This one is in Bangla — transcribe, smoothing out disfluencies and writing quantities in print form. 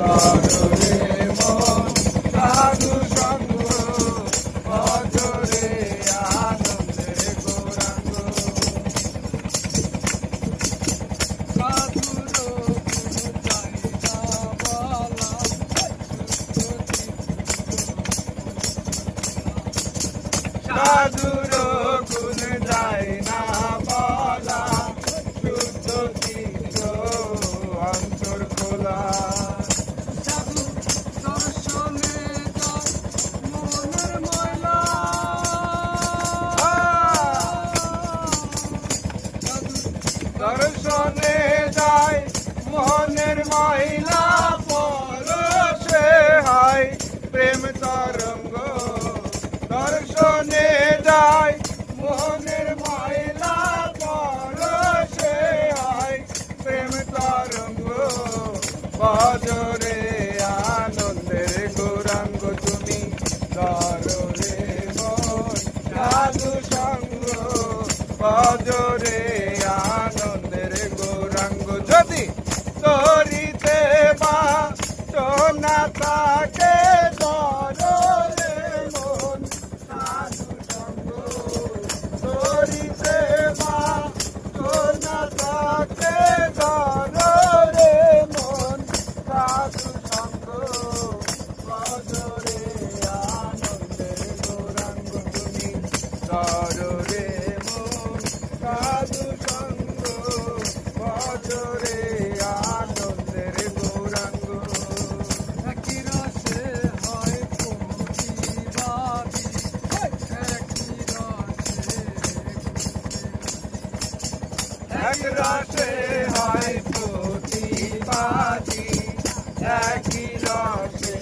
কররে মন সাধু সঙ্গ ভজরে আনন্দে গৌরাঙ্গ সাধুর গুণ যায় না বলা শুদ্ধ চিত্ত অন্তর খোলা দর্শনে যায় মনের মহিলা পরশে হয় প্রেম তরঙ্গ দর্শনে যায় মনের মহিলা পরশে হয় প্রেম তরঙ্গ ভজরে আনন্দের গৌরাঙ্গ তুমি কররে মন সাধু সঙ্গ ভজরে আনন্দের গৌরাঙ্গ যদি তরিতে বা সোনা তাকে ধরে মন সাধু সঙ্গ তরিতে বা সোনা তাকে ধরে মন সাধু সঙ্গ ভজরে আনন্দের গৌরাঙ্গ তুমি ধরে সাধু সঙ্গ ভজরে আনন্দের গৌরাঙ্গ একই রসে হয় প্রতিবাদী একই রসে হয় প্রতিবাদী একই রসে